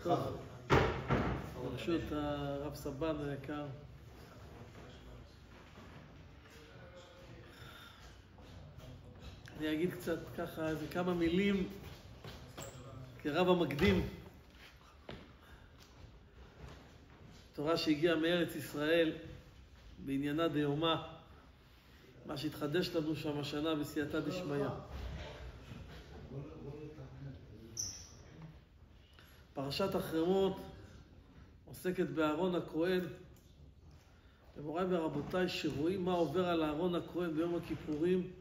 טוב, ברשות הרב סבן היקר. אני אגיד קצת ככה, איזה כמה מילים כרב המקדים. תורה שהגיעה מארץ ישראל בעניינה דיומא, מה שהתחדש לנו שם השנה בסייעתא דשמיא. פרשת החרמות עוסקת באהרון הכהן. למוריי ורבותיי, שרואים מה עובר על אהרון הכהן ביום הכיפורים,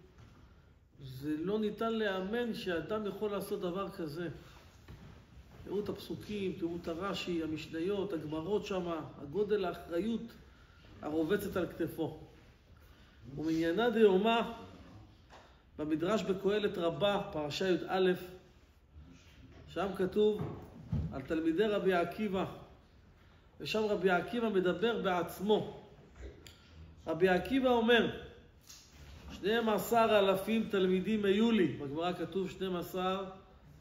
זה לא ניתן להאמן שאדם יכול לעשות דבר כזה. תראו את הפסוקים, תראו את הרש"י, המשניות, הגמרות שם, הגודל האחריות הרובצת על כתפו. ומעניינה דיומא, במדרש בקהלת רבה, פרשה י"א, שם כתוב על תלמידי רבי עקיבא, ושם רבי עקיבא מדבר בעצמו. רבי עקיבא אומר, 12,000 תלמידים היו לי, בגמרא כתוב 12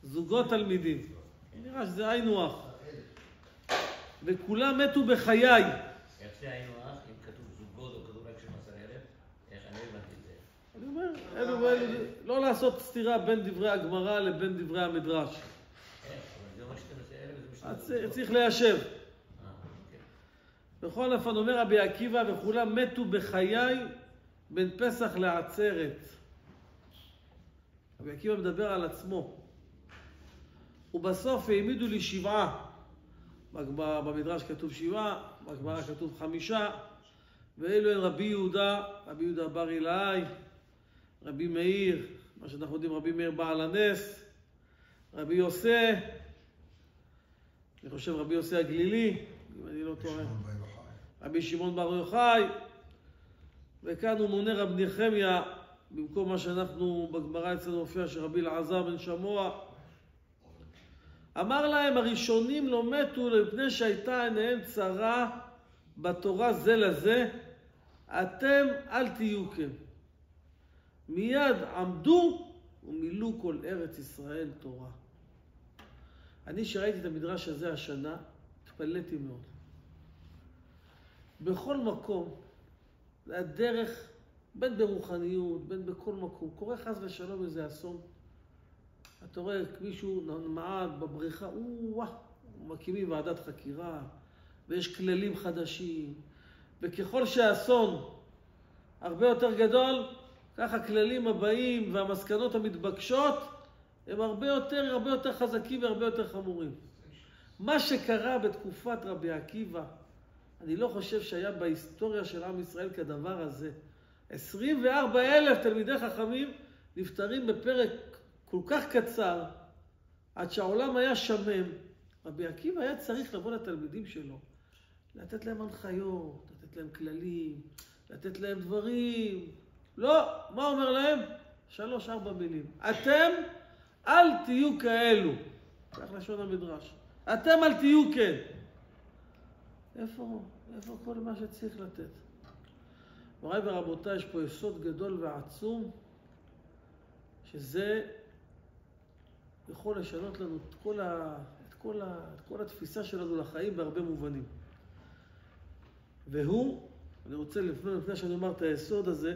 זוגות תלמידים. נראה שזה היינו הך. וכולם מתו בחיי. איך זה היינו הך? אם כתוב זוגות או כתוב רק 12,000? איך אני הבנתי את זה? אני אומר, לא לעשות סתירה בין דברי הגמרא לבין דברי המדרש. איך? אבל זה אומר 12,000? צריך ליישב. בכל אופן אומר רבי עקיבא, וכולם מתו בחיי בין פסח לעצרת. רבי עקיבא מדבר על עצמו. ובסוף העמידו לי 7. במדרש כתוב 7, בגמרא כתוב 5, ואלו הם רבי יהודה בר אילאי, רבי מאיר, מה שאנחנו יודעים רבי מאיר בעל הנס, רבי יוסי, אני חושב רבי יוסי הגלילי, אם אני לא טועה, רבי שמעון בר יוחאי, וכאן הוא מונה רבי נחמיה, במקום מה שאנחנו בגמרא אצלנו מופיע שרבי אלעזר בן שמוע. אמר להם, הראשונים לא מתו לפני שהייתה עיניהם צרה בתורה זה לזה, אתם אל תהיו כן. מיד עמדו ומילאו כל ארץ ישראל תורה. אני שראיתי את המדרש הזה השנה, התפלאתי מאוד. בכל מקום, זה הדרך, בין ברוחניות, בין בכל מקום, קורה חס ושלום איזה אסון. אתה רואה מישהו נמעד בבריכה, מקימים ועדת חקירה, ויש כללים חדשים, וככל שהאסון הרבה יותר גדול, כך הכללים הבאים והמסקנות המתבקשות, הם הרבה יותר חזקים והרבה יותר חמורים. מה שקרה בתקופת רבי עקיבא, אני לא חושב שהיה בהיסטוריה של עם ישראל כדבר הזה. 24,000 תלמידי חכמים נפטרים בפרק כל כך קצר, עד שהעולם היה שמם. רבי עקיבא היה צריך לבוא לתלמידים שלו, לתת להם הנחיות, לתת להם כללים, לתת להם דברים. לא, מה אומר להם? 3-4 מילים. אתם אל תהיו כאלו. כך לשון המדרש. אתם אל תהיו כן. איפה כל מה שצריך לתת? מוריי ורבותיי, יש פה יסוד גדול ועצום, שזה יכול לשנות לנו את כל התפיסה שלנו לחיים בהרבה מובנים. והוא, אני רוצה לפני שאני אומר את היסוד הזה,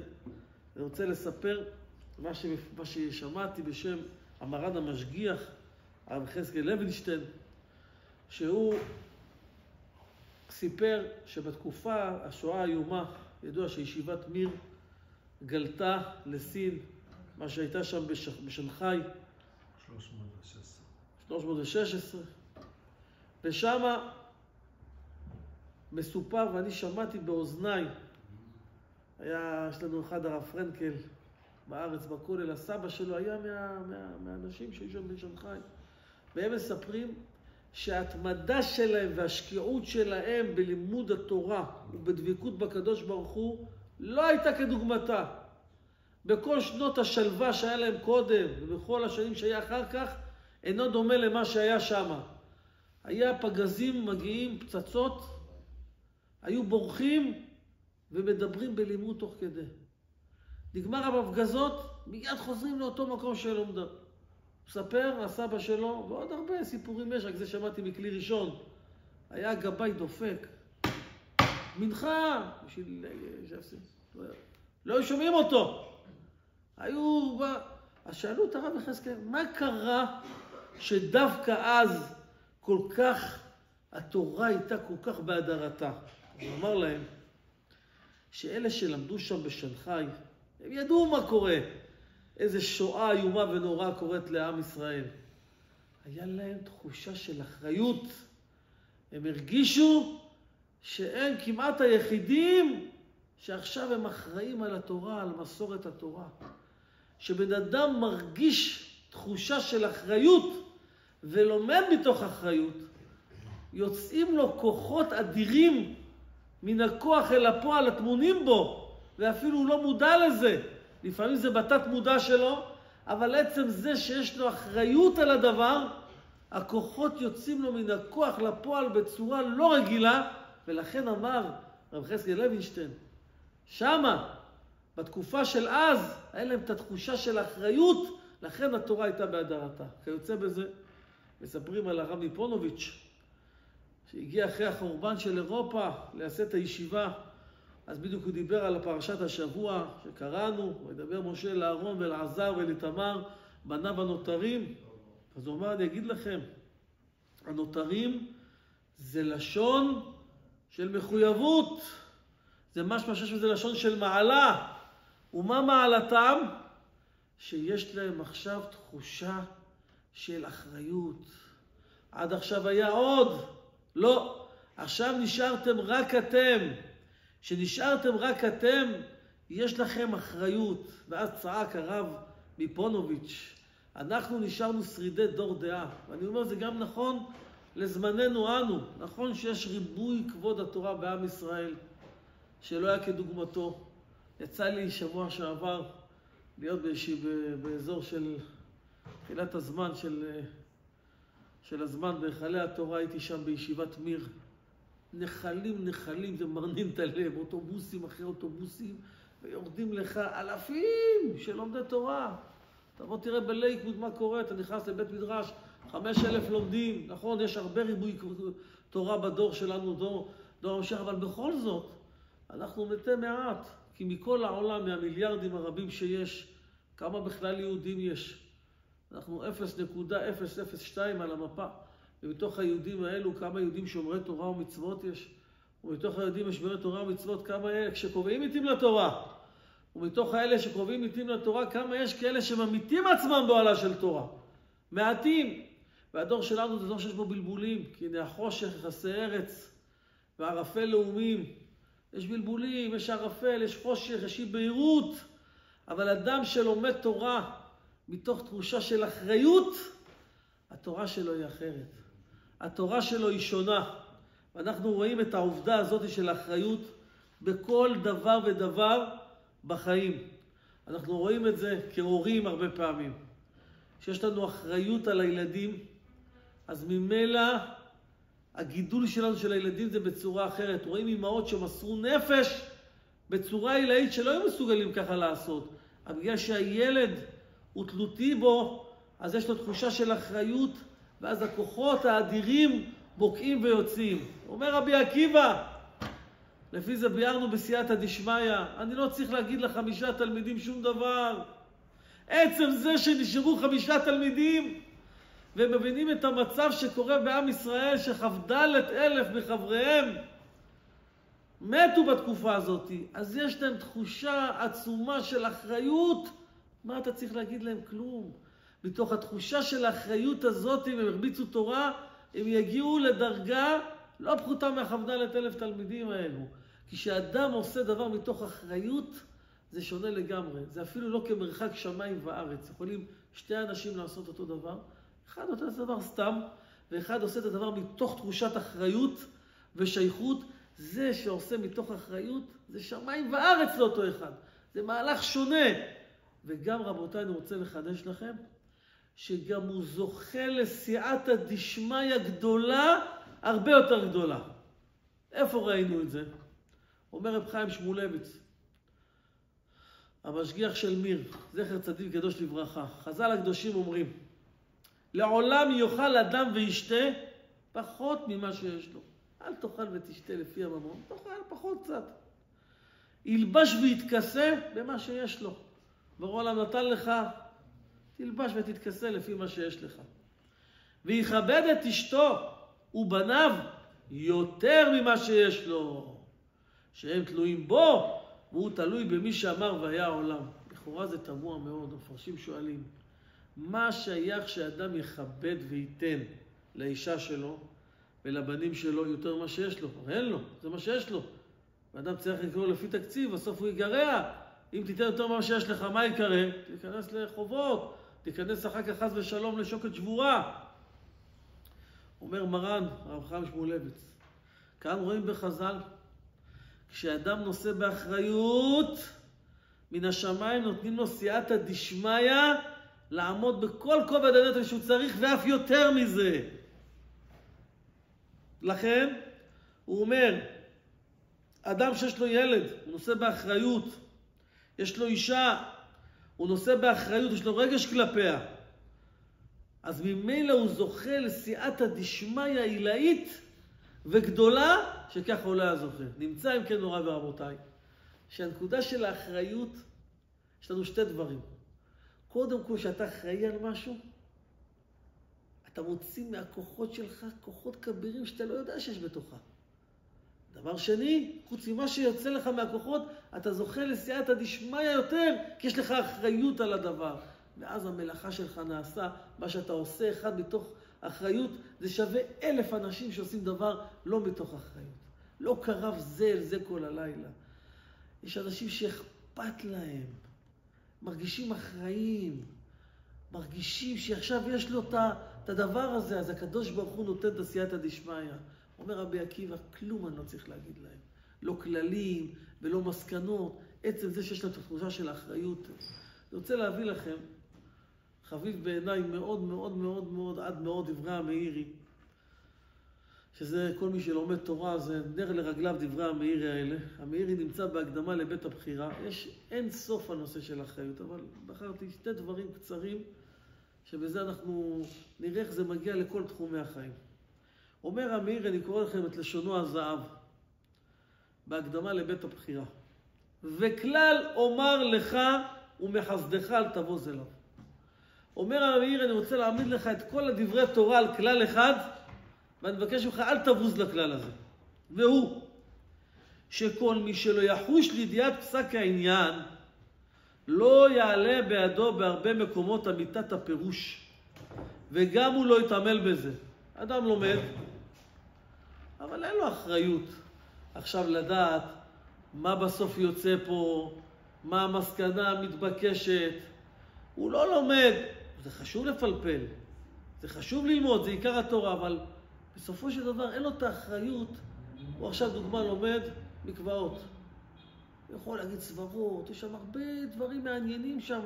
אני רוצה לספר מה ששמעתי בשם המרן המשגיח, הרב יחזקאל לוינשטיין, שהוא סיפר שבתקופה השואה האיומה, ידוע שישיבת מיר גלתה לסין, מה שהייתה שם בשנגחאי, 316. ושם מסופר, ואני שמעתי באוזניי, יש לנו אחד הרב פרנקל בארץ בכולל, הסבא שלו היה מהאנשים שהיו שם בשנגחאי, והם מספרים שההתמדה שלהם והשקיעות שלהם בלימוד התורה ובדבקות בקדוש ברוך הוא לא הייתה כדוגמתה. בכל שנות השלווה שהיה להם קודם ובכל השנים שהיה אחר כך, אינו דומה למה שהיה שם. היה פגזים מגיעים, פצצות, היו בורחים ומדברים בלימוד תוך כדי. נגמר בהפגזות, מיד חוזרים לאותו מקום של לומדה. מספר הסבא שלו, ועוד הרבה סיפורים יש, רק זה שמעתי מכלי ראשון. היה גבאי דופק. מנחה, בשביל... לא שומעים אותו. היו... אז שאלו את הרב יחזקאל, מה קרה שדווקא אז כל כך, התורה הייתה כל כך בהדרתה? הוא אמר להם, שאלה שלמדו שם בשנחאי, הם ידעו מה קורה. איזה שואה איומה ונוראה קורית לעם ישראל. היה להם תחושה של אחריות. הם הרגישו שהם כמעט היחידים שעכשיו הם אחראים על התורה, על מסורת התורה. שבן אדם מרגיש תחושה של אחריות ולומד מתוך אחריות, יוצאים לו כוחות אדירים מן הכוח אל הפועל הטמונים בו, ואפילו הוא לא מודע לזה. לפעמים זה בתת מודע שלו, אבל עצם זה שיש לו אחריות על הדבר, הכוחות יוצאים לו מן הכוח לפועל בצורה לא רגילה, ולכן אמר רב יחזקאל לוינשטיין, שמה, בתקופה של אז, היה להם את התחושה של האחריות, לכן התורה הייתה בהדרתה. כיוצא בזה, מספרים על הרב מפונוביץ', שהגיע אחרי החורבן של אירופה לעשות את הישיבה, אז בדיוק הוא דיבר על פרשת השבוע שקראנו, הוא מדבר משה לאהרון ולעזר ולתמר, בניו הנותרים. אז הוא אמר, אני אגיד לכם, הנותרים זה לשון של מחויבות, זה משהו שזה לשון של מעלה. ומה מעלתם? שיש להם עכשיו תחושה של אחריות. עד עכשיו היה עוד, לא, עכשיו נשארתם רק אתם. שנשארתם רק אתם, יש לכם אחריות. ואז צעק הרב מפונוביץ', אנחנו נשארנו שרידי דור דעה. ואני אומר, זה גם נכון לזמננו אנו. נכון שיש ריבוי כבוד התורה בעם ישראל, שלא היה כדוגמתו. יצא לי שבוע שעבר להיות באזור של תחילת הזמן של הזמן בהיכלי התורה, הייתי שם בישיבת מיר. נחלים, זה מרנין את הלב, אוטובוסים אחרי אוטובוסים, ויורדים לך אלפים של לומדי תורה. תבוא תראה בלייקווד מה קורה, אתה נכנס לבית מדרש, 5,000 לומדים, נכון, יש הרבה ריבוי תורה בדור שלנו, דור המשך, אבל בכל זאת, אנחנו מתי מעט, כי מכל העולם, מהמיליארדים הרבים שיש, כמה בכלל יהודים יש? אנחנו 0.002 על המפה. ומתוך היהודים האלו, כמה יהודים שומרי תורה ומצוות יש? ומתוך היהודים שומרי תורה ומצוות, כמה שקובעים איתים לתורה? ומתוך האלה שקובעים איתים לתורה, כמה יש כאלה שממיתים עצמם באוהלה של תורה? מעטים. והדור שלנו זה דור שיש בו בלבולים, כי הנה החושך יכסה ארץ, וערפל לאומים. יש בלבולים, יש ערפל, יש חושך, יש אי בהירות. אבל אדם שלומד תורה מתוך תחושה של אחריות, התורה שלו היא אחרת. התורה שלו היא שונה. ואנחנו רואים את העובדה הזאת של האחריות בכל דבר ודבר בחיים. אנחנו רואים את זה כהורים הרבה פעמים. שיש לנו אחריות על הילדים, אז ממילא הגידול שלנו של הילדים זה בצורה אחרת. רואים אמהות שמסרו נפש בצורה עילאית שלא היו מסוגלים ככה לעשות. אבל בגלל שהילד הוא תלותי בו, אז יש לו תחושה של אחריות, ואז הכוחות האדירים בוקעים ויוצאים. אומר רבי עקיבא, לפי זה ביארנו בסייעתא דשמיא, אני לא צריך להגיד ל5 תלמידים שום דבר. עצם זה שנשארו 5 תלמידים, ומבינים את המצב שקורה בעם ישראל, שכ"ד,000 מחבריהם מתו בתקופה הזאת. אז יש להם תחושה עצומה של אחריות. מה אתה צריך להגיד להם? כלום. מתוך התחושה של האחריות הזאת, אם הם הרביצו תורה, הם יגיעו לדרגה לא פחותה מה-כ"ד,000 תלמידים האלו. כי כשאדם עושה דבר מתוך אחריות, זה שונה לגמרי. זה אפילו לא כמרחק שמיים וארץ. יכולים 2 אנשים לעשות אותו דבר. אחד עושה את הדבר סתם, ואחד עושה את הדבר מתוך תחושת אחריות ושייכות. זה שעושה מתוך אחריות, זה שמיים וארץ לאותו אחד. זה מהלך שונה. וגם רבותיי, אני רוצה לחדש לכם, שגם הוא זוכה לסייעתא דשמיא גדולה, הרבה יותר גדולה. איפה ראינו את זה? אומר רב חיים שמואלביץ, המשגיח של מיר, זכר צדיק קדוש לברכה. חז"ל הקדושים אומרים, לעולם יאכל אדם וישתה פחות ממה שיש לו. אל תאכל ותשתה לפי הממון, תאכל פחות קצת. ילבש ויתכסה במה שיש לו. ברור העולם נתן לך, תלבש ותתכסה לפי מה שיש לך. ויכבד את אשתו ובניו יותר ממה שיש לו, שהם תלויים בו, והוא תלוי במי שאמר והיה העולם. לכאורה זה תמוה מאוד, המפרשים שואלים, מה שייך שאדם יכבד וייתן לאישה שלו ולבנים שלו יותר ממה שיש לו? אין לו, זה מה שיש לו. ואדם צריך לקרוא לפי תקציב, בסוף הוא יגרע. אם תיתן יותר ממה שיש לך, מה יקרה? תיכנס לחובות, תיכנס אחר כך חס ושלום לשוקת שבורה. אומר מרן, הרב חיים שמואלביץ, כאן רואים בחז"ל, כשאדם נושא באחריות, מן השמיים נותנים לו סייעתא דשמיא לעמוד בכל כובד הנטל שהוא צריך, ואף יותר מזה. לכן, הוא אומר, אדם שיש לו ילד, הוא נושא באחריות, יש לו אישה, הוא נושא באחריות, יש לו רגש כלפיה. אז ממילא הוא זוכה לסייעתא דשמיא עילאית וגדולה, שכך עולה הזוכה. נמצא אם כן נורא ורבותיי, שהנקודה של האחריות, יש לנו שתי דברים. קודם כל, שאתה אחראי על משהו, אתה מוציא מהכוחות שלך כוחות כבירים שאתה לא יודע שיש בתוכה. דבר שני, חוץ ממה שיוצא לך מהכוחות, אתה זוכה לסייעתא דשמיא יותר, כי יש לך אחריות על הדבר. ואז המלאכה שלך נעשה, מה שאתה עושה אחד מתוך אחריות, זה שווה 1,000 אנשים שעושים דבר לא מתוך אחריות. לא קרב זה אל זה כל הלילה. יש אנשים שאכפת להם, מרגישים אחראים, מרגישים שעכשיו יש לו את הדבר הזה, אז הקדוש ברוך הוא נותן את הסייעתא דשמיא. אומר רבי עקיבא, כלום אני לא צריך להגיד להם. לא כללים ולא מסקנות, עצם זה שיש להם את התחושה של האחריות. אני רוצה להביא לכם, חביב בעיניי מאוד מאוד מאוד מאוד, עד מאוד דברי המאירי, שזה כל מי שלומד תורה, זה נר לרגליו דברי המאירי האלה. המאירי נמצא בהקדמה לבית הבחירה. יש אין סוף הנושא של האחריות, אבל בחרתי שתי דברים קצרים, שבזה אנחנו נראה איך זה מגיע לכל תחומי החיים. אומר המאירי, אני קורא לכם את לשונו הזהב, בהקדמה לבית הבחירה. וכלל אומר לך ומחסדך אל תבוז אליו. אומר המאירי, אני רוצה להעמיד לך את כל הדברי תורה על כלל אחד, ואני מבקש ממך, אל תבוז לכלל הזה. והוא, שכל מי שלא יחוש לידיעת פסק העניין, לא יעלה בידו בהרבה מקומות אמיתת הפירוש, וגם הוא לא יתעמל בזה. אדם לומד, אבל אין לו אחריות. עכשיו לדעת מה בסוף יוצא פה, מה המסקנה המתבקשת. הוא לא לומד, זה חשוב לפלפל, זה חשוב ללמוד, זה עיקר התורה, אבל בסופו של דבר אין לו את האחריות. הוא עכשיו דוגמה לומד מקוואות. הוא יכול להגיד סברות, יש שם הרבה דברים מעניינים שם.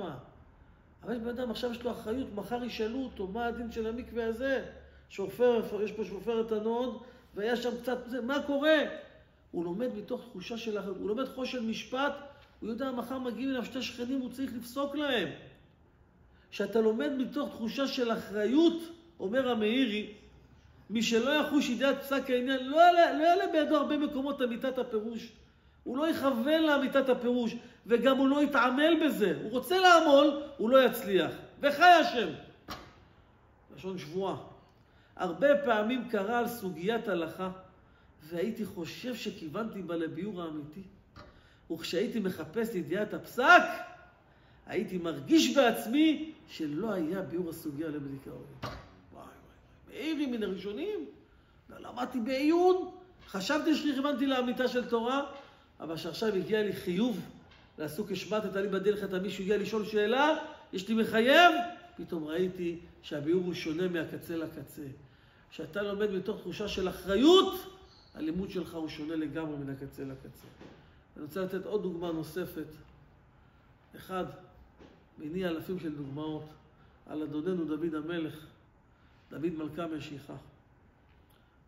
אבל יש בן אדם, עכשיו יש לו אחריות, מחר ישאלו אותו, מה הדין של המקווה הזה? שופר, יש פה שופרת הנוד, והיה שם קצת, מה קורה? הוא לומד מתוך תחושה של אחריות, הוא לומד חושן משפט, הוא יודע, מחר מגיעים אליו שתי שכנים, הוא צריך לפסוק להם. כשאתה לומד מתוך תחושה של אחריות, אומר המאירי, מי שלא יחוש ידיעת פסק העניין, לא יעלה בידו הרבה מקומות אמיתת הפירוש. הוא לא יכוון לאמיתת הפירוש, וגם הוא לא יתעמל בזה. הוא רוצה לעמול, הוא לא יצליח. וחי השם. לשון שבועה. הרבה פעמים קרה על סוגיית הלכה, והייתי חושב שכיוונתי בה לביור האמיתי. וכשהייתי מחפש ידיעת הפסק, הייתי מרגיש בעצמי שלא היה ביור הסוגיה לבדיקה. מאירי מן הראשונים, למדתי בעיון, חשבתי שכיוונתי לאמיתה של תורה, אבל שעכשיו הגיע לי חיוב, לעסוק השמטת לי בדרך, מישהו הגיע לשאול שאלה, יש לי מחייב, פתאום ראיתי שהביור הוא שונה מהקצה לקצה. כשאתה לומד מתוך תחושה של אחריות, הלימוד שלך הוא שונה לגמרי מן הקצה לקצה. אני רוצה לתת עוד דוגמה נוספת. אחד, מיני אלפים של דוגמאות, על אדוננו דוד המלך, דוד מלכה משיחה.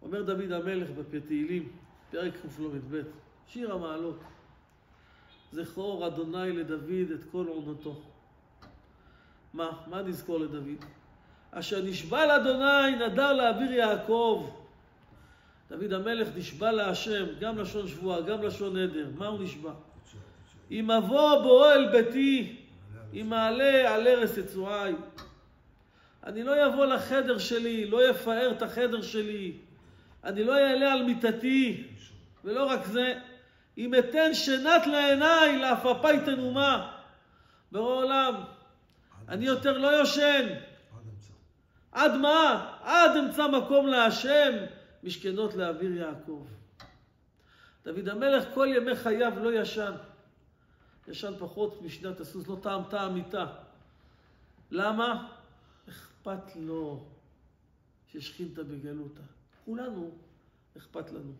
אומר דוד המלך בתהילים, פרק קל"ב, שיר המעלות. זכור אדוני לדוד את כל עונתו. מה נזכור לדוד? אשר נשבע לאדוני נדר לאביר יעקב. דוד המלך נשבע להשם, גם לשון שבועה, גם לשון נדר. מה הוא נשבע? אם אבוא באוהל ביתי, אם אעלה על ערש יצועי. אני לא אבוא לחדר שלי, לא אפאר את החדר שלי. אני לא אעלה על מיטתי. ולא רק זה, אם אתן שנת לעיניי, לעפעפי תנומה. ברור עולם, אני יותר לא יושן. עד מה? עד אמצא מקום להשם, משכנות לאביר יעקב. דוד המלך כל ימי חייו לא ישן. ישן פחות משנת הסוס, לא טעם מיטה. למה? אכפת לו ששכינתה בגלותה. כולנו אכפת לנו.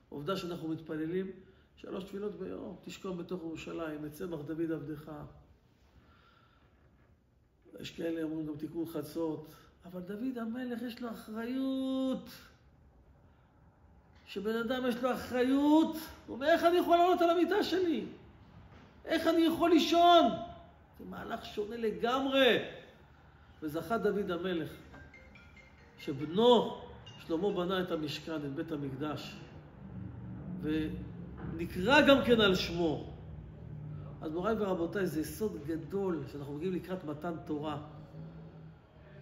עובדה שאנחנו מתפללים 3 תפילות ביום, תשכון בתוך ירושלים, את צמח דוד עבדך. יש כאלה אומרים גם תיקון חצות, אבל דוד המלך יש לו אחריות. שבן אדם יש לו אחריות, הוא אומר, איך אני יכול לעלות על המיטה שלי? איך אני יכול לישון? זה מהלך שונה לגמרי. וזכה דוד המלך, שבנו שלמה בנה את המשכן, את בית המקדש, ונקרא גם כן על שמו. אז מוריי ורבותיי, זה יסוד גדול שאנחנו מגיעים לקראת מתן תורה.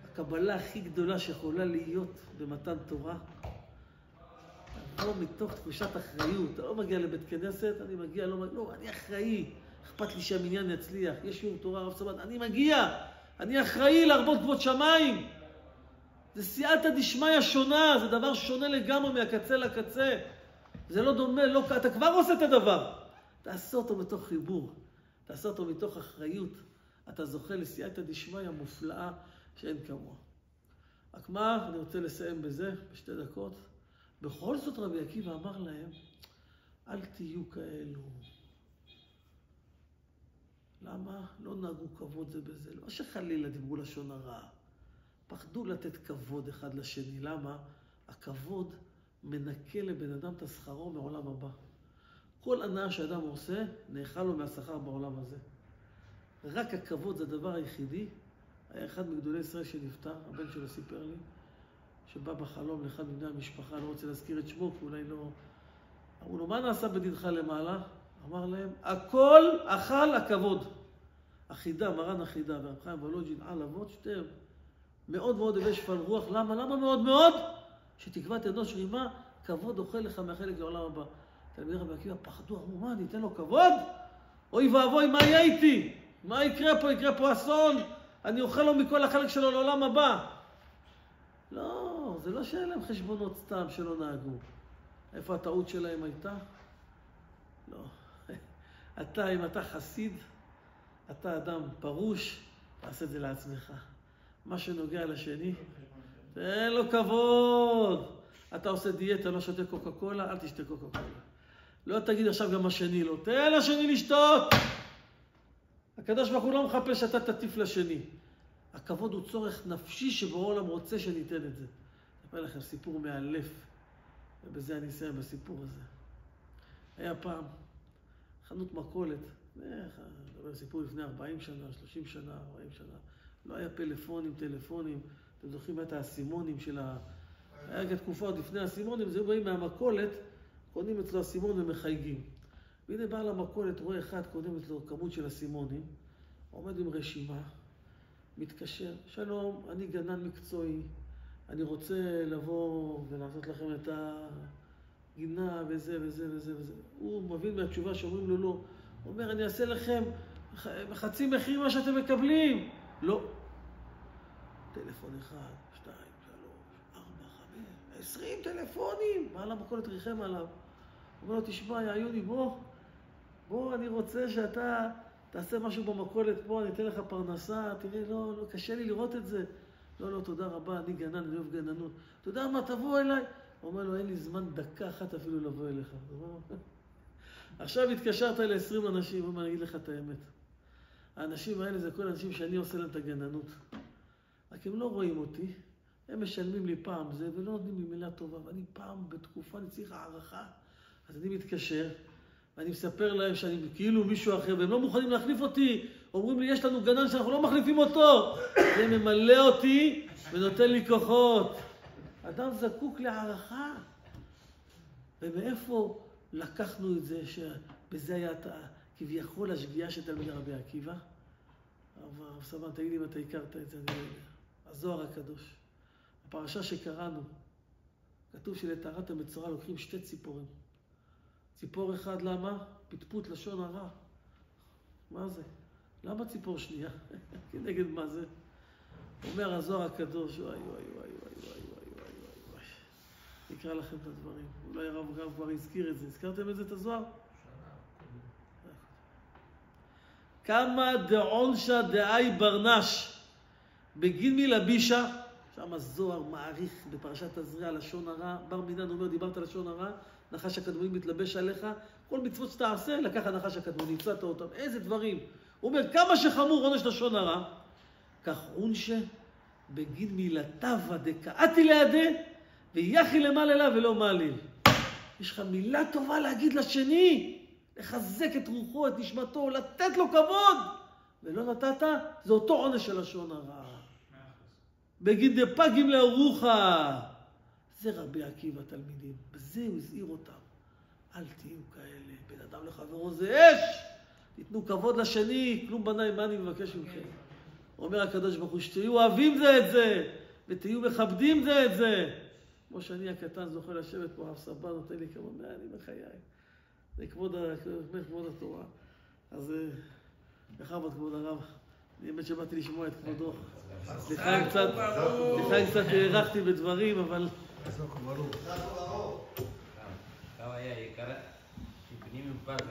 הקבלה הכי גדולה שיכולה להיות במתן תורה, תבוא מתוך תחושת אחריות. אתה לא מגיע לבית כנסת, אני מגיע, לא, אני אחראי. אכפת לי שהמניין יצליח, יש שיעור תורה, רב סבן, אני מגיע, אני אחראי להרבות כבוד שמיים. זה סייעתא דשמיא שונה, זה דבר שונה לגמרי מהקצה לקצה. זה לא דומה, לא, אתה כבר עושה את הדבר. תעשה אותו מתוך חיבור, תעשה אותו מתוך אחריות. אתה זוכה לסייעתא דשמיא מופלאה שאין כמוה. רק מה, אני רוצה לסיים בזה, בשתי דקות. בכל זאת רבי עקיבא אמר להם, אל תהיו כאלו. למה? לא נהגו כבוד זה בזה. לא שחלילה דיברו לשון הרע. פחדו לתת כבוד אחד לשני. למה? הכבוד מנקה לבן אדם את השכרו מעולם הבא. כל הנאה שאדם עושה, נאכל לו מהשכר בעולם הזה. רק הכבוד זה הדבר היחידי. היה אחד מגדולי ישראל שנפטר, הבן שלו סיפר לי, שבא בחלום לאחד מבני המשפחה, לא רוצה להזכיר את שמו, כי אולי לא... אמרו לו, מה נעשה בדינך למעלה? אמר להם, הכל אכל הכבוד. אחידה, מרן אחידה, והרב חיים וולוז'ין על אבות, שתיהם. מאוד מאוד הווה שפל רוח. למה? למה מאוד מאוד? שתקוות אנוש רימה, כבוד אוכל לך מהחלק לעולם הבא. תלמידי רבי עקיבא פחדו, אמרו, מה, אני אתן לו כבוד? אוי ואבוי, מה יהיה איתי? מה יקרה פה? יקרה פה אסון? אני אוכל לו מכל החלק שלו לעולם הבא. לא, זה לא שאין להם חשבונות סתם שלא נהגו. איפה הטעות שלהם הייתה? לא. אתה, אם אתה חסיד, אתה אדם פרוש, תעשה את זה לעצמך. מה שנוגע לשני, תן לו כבוד. אתה עושה דיאטה, לא שותה קוקה קולה, אל תשתה קוקה קולה. לא תגיד עכשיו גם השני לא. תן לשני לשתות. הקדוש ברוך הוא לא מחפש שאתה תטיף לשני. הכבוד הוא צורך נפשי שבעולם רוצה שניתן את זה. אני אספר לכם סיפור מאלף, ובזה אני אסיים בסיפור הזה. היה פעם חנות מכולת, סיפור לפני 40 שנה, 30 שנה, 40 שנה. לא היה פלאפונים, טלפונים. אתם זוכרים את האסימונים של היה תקופה עוד לפני האסימונים, זה באים מהמכולת, קונים אצלו אסימון ומחייגים. והנה בעל המכולת רואה אחד, קונים אצלו כמות של אסימונים, עומד עם רשימה, מתקשר, שלום, אני גנן מקצועי, אני רוצה לבוא ולעשות לכם את הגינה וזה וזה וזה וזה. הוא מבין מהתשובה שאומרים לו לא. הוא אומר, אני אעשה לכם חצי מחיר מה שאתם מקבלים. לא. טלפון 1, 2, 3, 4, 5, 20 טלפונים. בעל המכולת ריחם עליו. הוא אומר לו, תשמע, יא יוני, בוא, אני רוצה שאתה תעשה משהו במכולת פה, אני אתן לך פרנסה, תראה, לא, קשה לי לראות את זה. לא, תודה רבה, אני גנן, אני אוהב גננות. אתה יודע מה, תבוא אליי. הוא אומר לו, אין לי זמן דקה אחת אפילו לבוא אליך. עכשיו התקשרת ל-20 אנשים, הוא אומר, אני אגיד לך את האמת. האנשים האלה זה כל האנשים שאני עושה להם את הגננות. רק הם לא רואים אותי, הם משלמים לי פעם זה, ולא נותנים לי מילה טובה. ואני פעם בתקופה, אני צריך הערכה. אז אני מתקשר, ואני מספר להם שאני כאילו מישהו אחר, והם לא מוכנים להחליף אותי. אומרים לי, יש לנו גנן שאנחנו לא מחליפים אותו. זה ממלא אותי ונותן לי כוחות. אדם זקוק להערכה. ומאיפה לקחנו את זה, שבזה היה כביכול השגיאה של תלמידי רבי עקיבא? אבל סבן, תגיד לי אם אתה הכרת את זה, אני לא יודע. הזוהר הקדוש. הפרשה שקראנו, כתוב שלטהרת המצורע לוקחים 2 ציפורים. ציפור אחד, למה? פטפוט לשון הרע. מה זה? למה ציפור שנייה? כנגד מה זה? אומר הזוהר הקדוש, וואי, וואי, וואי, וואי, וואי, וואי, וואי, וואי. נקרא לכם את הדברים. אולי הרב גרב כבר הזכיר את זה. הזכרתם את זה, את הזוהר? כמה דעונשה דאי ברנש בגין מלבישה, שם הזוהר מעריך בפרשת תזריע לשון הרע. בר מינן אומר, דיברת לשון הרע, נחש הקדמוני מתלבש עליך, כל מצוות שאתה עושה, לקח הנחש הקדמוני, הצעת אותם, איזה דברים. הוא אומר, כמה שחמור עונש לשון הרע, כך עונשה בגין מילתיו דקאתי לידי, ויחי למעלה לה ולא מעליל. יש לך מילה טובה להגיד לשני, לחזק את רוחו, את נשמתו, לתת לו כבוד, ולא נתת, זה אותו עונש של לשון הרע. בגין דפגים לאורוחה. זה רבי עקיבא תלמידים, בזה הוא הזהיר אותם. אל תהיו כאלה, בן אדם לחברו זה אש. תיתנו כבוד לשני, כלום בניי, מה אני מבקש מכם? אומר הקדוש ברוך הוא, שתהיו אוהבים זה את זה, ותהיו מכבדים זה את זה. כמו שאני הקטן זוכה לשבת פה, הרב סבא נותן לי כמה מענים בחיי. זה כבוד התורה. אז בכבוד כבוד הרב. אני באמת שבאתי לשמוע את כבודו. סליחה קצת הערכתי בדברים, אבל... Kau ayah, kalau si penyimpan